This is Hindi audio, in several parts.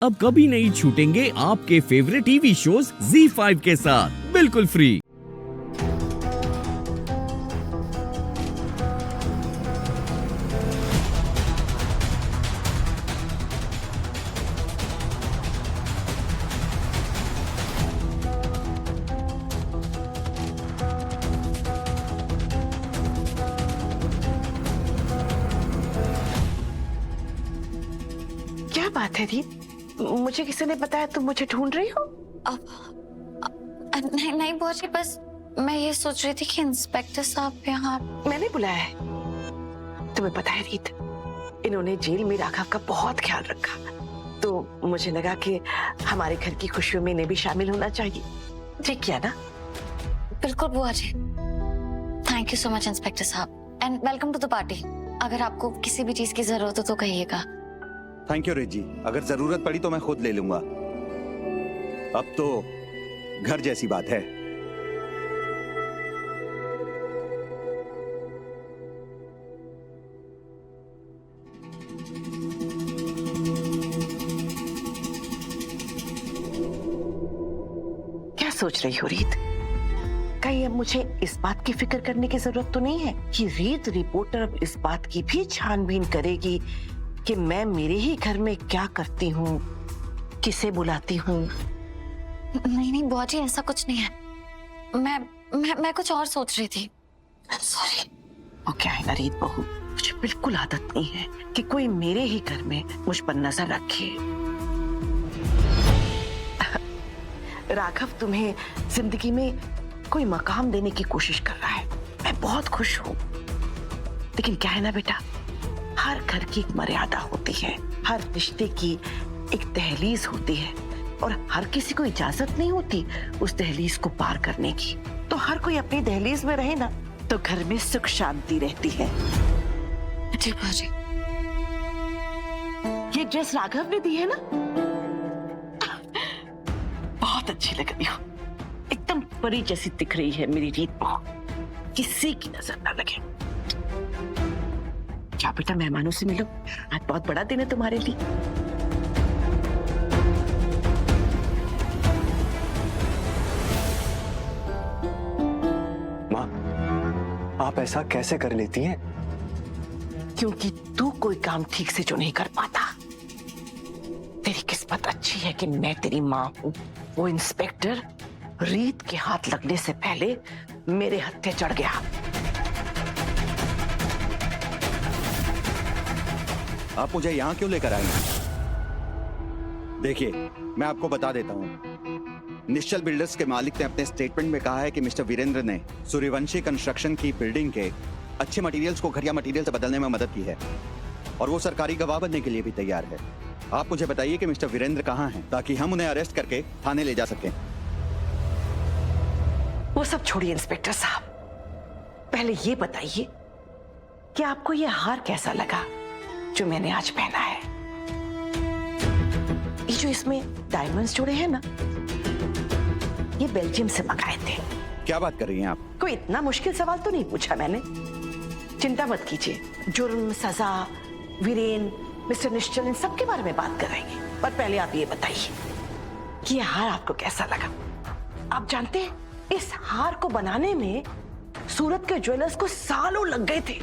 अब कभी नहीं छूटेंगे आपके फेवरेट टीवी शोज ZEE5 के साथ बिल्कुल फ्री। क्या बात है रीत? मुझे किसी ने बताया तुम मुझे ढूंढ रही हो? नहीं नहीं बुआ जी, बस मैं ये सोच रही थी कि इंस्पेक्टर साहब यहाँ। मैंने बुलाया है। तुम्हें पता है रीत, इन्होंने जेल में राघव का बहुत ख्याल रखा, तो मुझे लगा कि हमारे घर की खुशियों में इन्हें भी शामिल होना चाहिए। ठीक किया ना? बिल्कुल बुआ जी। Thank you so much inspector साहब and welcome to the party. अगर आपको किसी भी चीज की जरूरत हो तो कहिएगा। थैंक यू रित जी, अगर जरूरत पड़ी तो मैं खुद ले लूंगा। अब तो घर जैसी बात है। क्या सोच रही हो रीत? कहीं अब मुझे इस बात की फिक्र करने की जरूरत तो नहीं है कि रीत रिपोर्टर अब इस बात की भी छानबीन करेगी कि मैं मेरे ही घर में क्या करती हूँ, किसे बुलाती हूँ? नहीं नहीं बुआ जी, ऐसा कुछ नहीं है। मैं कुछ और सोच रही थी। सॉरी। वो क्या है ना रीत बहू, मुझे बिल्कुल आदत नहीं है कि कोई मेरे ही घर में मुझ पर नजर रखे। राघव तुम्हें जिंदगी में कोई मकाम देने की कोशिश कर रहा है, मैं बहुत खुश हूँ। लेकिन क्या है ना बेटा, हर घर की एक मर्यादा होती है, हर रिश्ते की एक दहलीज होती है, और हर किसी को इजाजत नहीं होती उस दहलीज को पार करने की। तो हर कोई अपनी दहलीज में रहे ना, तो घर में सुख शांति रहती है। जी बुआ जी। ये ड्रेस राघव ने दी है ना, बहुत अच्छी लग रही हो, एकदम परी जैसी दिख रही है मेरी रीत बहू, किसी की नजर ना लगे। क्या बेटा, मेहमानों से मिलो, आज बहुत बड़ा दिन है तुम्हारे लिए। माँ, आप ऐसा कैसे कर लेती हैं? क्योंकि तू कोई काम ठीक से जो नहीं कर पाता। तेरी किस्मत अच्छी है कि मैं तेरी माँ हूँ। वो इंस्पेक्टर रीत के हाथ लगने से पहले मेरे हत्थे चढ़ गया। आप मुझे यहाँ क्यों लेकर आए? देखिए, मैं आपको बता देता हूँ, निश्चल बिल्डर्स के मालिक ने अपने स्टेटमेंट में कहा है कि मिस्टर वीरेंद्र ने सूर्यवंशी कंस्ट्रक्शन की बिल्डिंग के अच्छे मटेरियल्स को घटिया मटेरियल से बदलने में मदद की है, और वो सरकारी गवाह बनने के लिए भी तैयार है। आप मुझे बताइए कि मिस्टर वीरेंद्र कहाँ हैं, ताकि हम उन्हें अरेस्ट करके थाने ले जा सकें। वो सब छोड़िए इंस्पेक्टर साहब, पहले ये बताइए कि आपको ये हार कैसा लगा जो मैंने आज पहना है? ये जो इसमें डायमंड्स जुड़े हैं ना, ये बेल्जियम से मंगाए थे। क्या बात कर रही हैं आप? कोई इतना मुश्किल सवाल तो नहीं पूछा मैंने। चिंता मत कीजिए, जुर्म, सजा, वीरेन, मिस्टर निश्चल, इन सब के बारे में बात कराएंगे। पर पहले आप ये बताइए कि ये हार आपको कैसा लगा? आप जानते हैं, इस हार को बनाने में सूरत के ज्वेलर्स को सालों लग गए थे,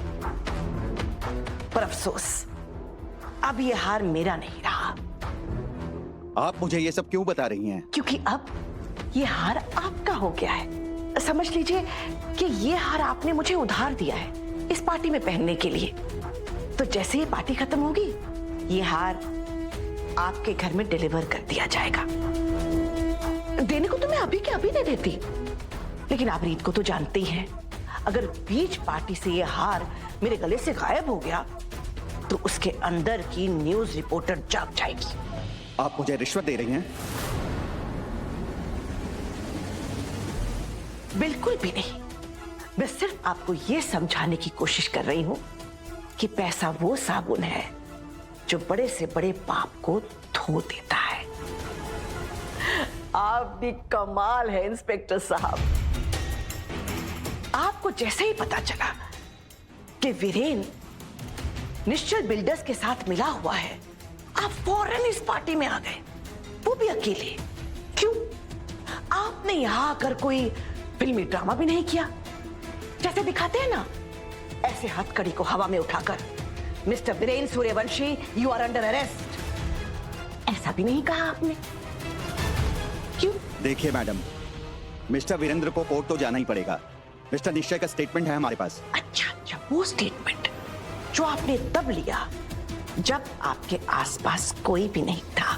पर अफसोस अब ये हार मेरा नहीं रहा। आप मुझे ये सब क्यों बता रही हैं? क्योंकि अब ये हार आपका हो गया है। समझ लीजिए कि ये हार आपने मुझे उधार दिया है इस पार्टी में पहनने के लिए। तो जैसे ये पार्टी खत्म होगी, ये हार आपके घर में डिलीवर कर दिया जाएगा। देने को तो मैं अभी के अभी दे देती, लेकिन आप रीत को तो जानते ही हैं, अगर बीच पार्टी से ये हार मेरे गले से गायब हो गया तो उसके अंदर की न्यूज रिपोर्टर जाग जाएगी। आप मुझे रिश्वत दे रही हैं? बिल्कुल भी नहीं, मैं सिर्फ आपको यह समझाने की कोशिश कर रही हूं कि पैसा वो साबुन है जो बड़े से बड़े पाप को धो देता है। आप भी कमाल है इंस्पेक्टर साहब। आपको जैसे ही पता चला कि वीरेन निश्चल बिल्डर्स के साथ मिला हुआ है, आप फौरन इस पार्टी में आ गए। वो भी अकेले। क्यों? आपने यहां आकर कोई फिल्मी ड्रामा भी नहीं किया। जैसे दिखाते हैं ना, ऐसे हथकड़ी को हवा में उठाकर, mister Virendra Suryavanshi, you are under arrest, ऐसा भी नहीं कहा आपने। क्यों? देखिए मैडम, मिस्टर वीरेंद्र को कोर्ट तो जाना ही पड़ेगा। मिस्टर निश्चय का स्टेटमेंट है हमारे पास। अच्छा, वो स्टेटमेंट जो आपने तब लिया जब आपके आसपास कोई भी नहीं था,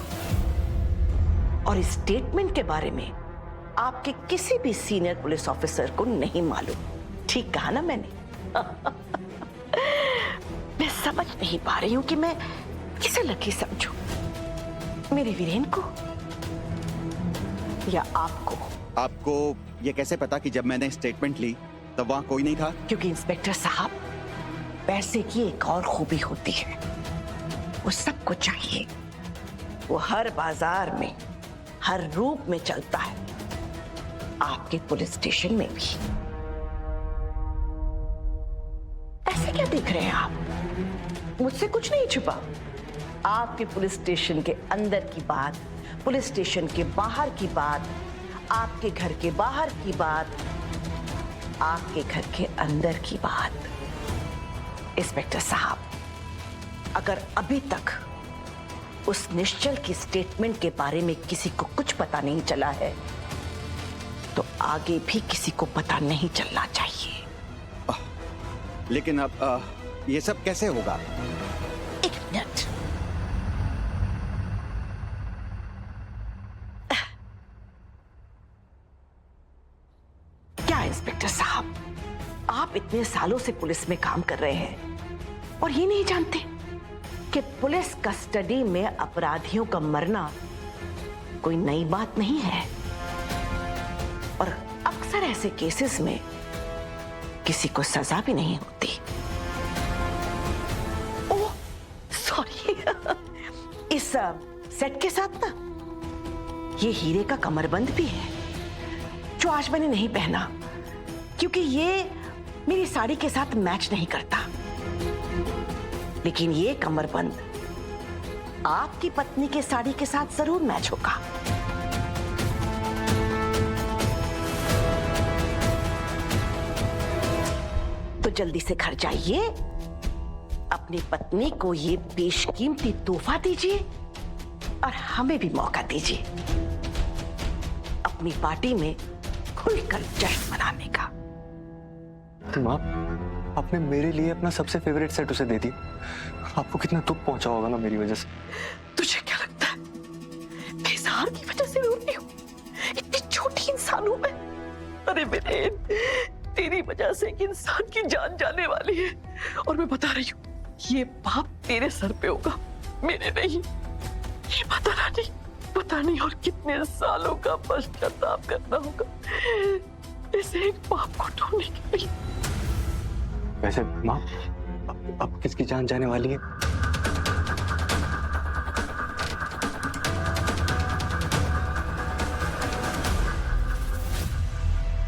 और इस स्टेटमेंट के बारे में आपके किसी भी सीनियर पुलिस ऑफिसर को नहीं मालूम। ठीक कहा ना मैंने? मैं समझ नहीं पा रही हूं कि मैं किसे लकी समझूं, मेरे वीरेन को या आपको। आपको ये कैसे पता कि जब मैंने स्टेटमेंट ली तब वहां कोई नहीं था? क्योंकि इंस्पेक्टर साहब, पैसे की एक और खूबी होती है, वो सबको चाहिए। वो हर बाजार में, हर रूप में चलता है, आपके पुलिस स्टेशन में भी। ऐसे क्या देख रहे हैं आप? मुझसे कुछ नहीं छुपा। आपके पुलिस स्टेशन के अंदर की बात, पुलिस स्टेशन के बाहर की बात, आपके घर के बाहर की बात, आपके घर के अंदर की बात। इंस्पेक्टर साहब, अगर अभी तक उस निश्चल की स्टेटमेंट के बारे में किसी को कुछ पता नहीं चला है, तो आगे भी किसी को पता नहीं चलना चाहिए। लेकिन अब ये सब कैसे होगा? एक मिनट। क्या इंस्पेक्टर साहब, आप इतने सालों से पुलिस में काम कर रहे हैं और ये नहीं जानते कि पुलिस कस्टडी में अपराधियों का मरना कोई नई बात नहीं है, और अक्सर ऐसे केसेस में किसी को सजा भी नहीं होती। ओह सॉरी, इस सेट के साथ ना ये हीरे का कमरबंद भी है, जो आज मैंने नहीं पहना क्योंकि ये मेरी साड़ी के साथ मैच नहीं करता। लेकिन ये कमरबंद आपकी पत्नी के साड़ी के साथ जरूर मैच होगा। तो जल्दी से घर जाइए, अपनी पत्नी को ये बेशकीमती तोहफा दीजिए और हमें भी मौका दीजिए अपनी पार्टी में खुलकर जश्न मनाने का। माँ, आपने मेरे लिए अपना सबसे फेवरेट सेट उसे दे दी। आपको कितना दुख पहुंचा होगा ना मेरी वजह से। तुझे क्या लगता है मैं इजहार की वजह से रो रही हूँ? इतनी छोटी इंसान हूं मैं। अरे मेरे, तेरी वजह से एक इंसान की जान जाने वाली है, और मैं बता रही हूँ ये पाप तेरे सर पे होगा, मेरे नहीं। ये पता नहीं और कितने सालों का पश्चाताप करना होगा इसे एक पाप को ढूंढने के लिए। वैसे माँ, अब किसकी जान जाने वाली है?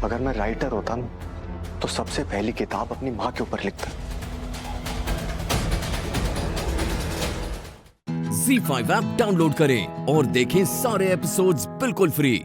अगर मैं राइटर होता ना, तो सबसे पहली किताब अपनी माँ के ऊपर लिखता। Z5 ऐप डाउनलोड करें और देखें सारे एपिसोड्स बिल्कुल फ्री।